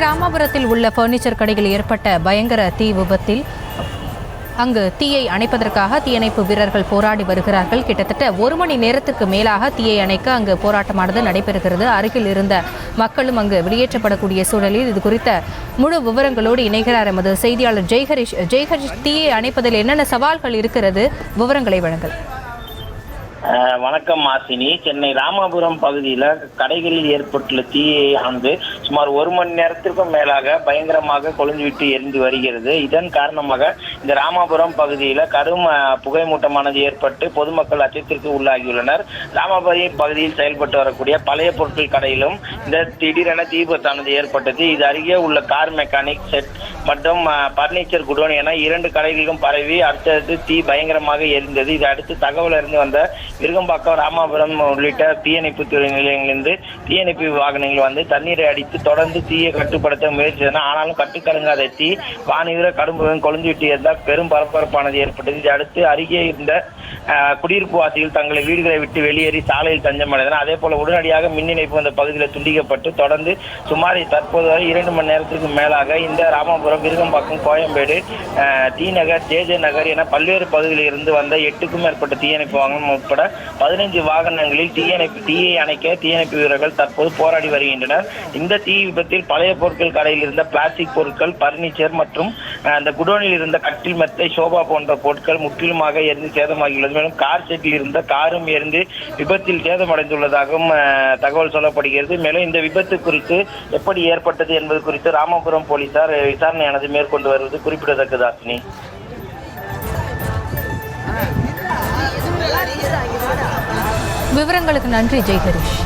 ராமாபுரத்தில் உள்ள பர்னிச்சர் கடையில் ஏற்பட்ட பயங்கர தீ விபத்தில் அங்கு தீயை அணைப்பதற்காக தீயணைப்பு வீரர்கள் போராடி வருகிறார்கள். கிட்டத்தட்ட 1 மணி நேரத்திற்கு மேலாக தீயை அணைக்க அங்கு போராட்டமானது நடைபெறுகிறது. அருகில் இருந்த மக்களும் அங்கு வெளியேற்றப்படக்கூடிய சூழலில் இது குறித்த முழு விவரங்களோடு இணைகிறார் எமது செய்தியாளர் ஜெய்ஹரிஷ். தீயை அணைப்பதில் என்னென்ன சவால்கள் இருக்கிறது, விவரங்களை வழங்கல். வணக்கம் மாசினி. சென்னை ராமாபுரம் பகுதியில் கடைகளில் ஏற்பட்டுள்ள தீயை ஆனது சுமார் 1 மணி நேரத்திற்கும் மேலாக பயங்கரமாக கொழுந்துவிட்டு எரிந்து வருகிறது. இதன் காரணமாக இந்த ராமாபுரம் பகுதியில் கடும் புகைமூட்டமானது ஏற்பட்டு பொதுமக்கள் அச்சத்திற்கு உள்ளாகியுள்ளனர். ராமாபுரம் பகுதியில் செயல்பட்டு வரக்கூடிய பழைய பொருட்கள் கடையிலும் இந்த திடீரென தீ விபத்தானது ஏற்பட்டது. இது அருகே உள்ள கார் மெக்கானிக் செட் மற்றும் பர்னிச்சர் குடோன் என 2 கடைகளிலும் பரவி அடுத்தடுத்து தீ பயங்கரமாக எரிந்தது. இதை அடுத்து தகவல் அறிந்து வந்த விருகம்பாக்கம், ராமாபுரம் உள்ளிட்ட தீயணைப்பு துறை நிலையங்களிலிருந்து தீயணைப்பு வாகனங்கள் வந்து தண்ணீரை அடித்து தொடர்ந்து தீயை கட்டுப்படுத்த முயற்சி செய்தன. ஆனாலும் கட்டுக்கலங்காத தீ வானிலை கடும் கொழுந்து விட்டு இருந்தால் பெரும் பரபரப்பானது ஏற்பட்டது. இதை அடுத்து அருகே இருந்த குடியிருப்பு வாசிகள் தங்களை வீடுகளை விட்டு வெளியேறி சாலையில் தஞ்சமடைந்தனர். அதே போல உடனடியாக மின் இணைப்பு அந்த பகுதியில் துண்டிக்கப்பட்டு தொடர்ந்து சுமார் தற்போது வரை 2 மணி நேரத்திற்கு மேலாக இந்த ராமாபுரம், விருகம்பாக்கம், கோயம்பேடு, டி நகர், ஜே நகர் என பல்வேறு பகுதிகளில் இருந்து வந்த 8க்கும் மேற்பட்ட தீயணைப்பு வாகனம் உட்பட 15 வாகனங்களில் தீயை அணைக்க தீயணைப்பு வீரர்கள் தற்போது போராடி வருகின்றனர். இந்த தீ விபத்தில் பழைய பொருட்கள் கடையில் இருந்த பிளாஸ்டிக் பொருட்கள், பர்னிச்சர் மற்றும் அந்த குடோனில் இருந்த கட்டில், மெத்தை, சோபா போன்ற பொருட்கள் முற்றிலுமாக எரிந்து சேதமாகியுள்ளது. மேலும் கார் ஷெட்டில் இருந்த காரும் எரிந்து விபத்தில் சேதமடைந்துள்ளதாகவும் தகவல் சொல்லப்படுகிறது. மேலும் இந்த விபத்து குறித்து எப்படி ஏற்பட்டது என்பது குறித்து ராமாபுரம் போலீசார் விசாரணையானது மேற்கொண்டு வருவது குறிப்பிடத்தக்கது. ஆசினி, விவரங்களுக்கு நன்றி ஜெய்ஹரிஷ்.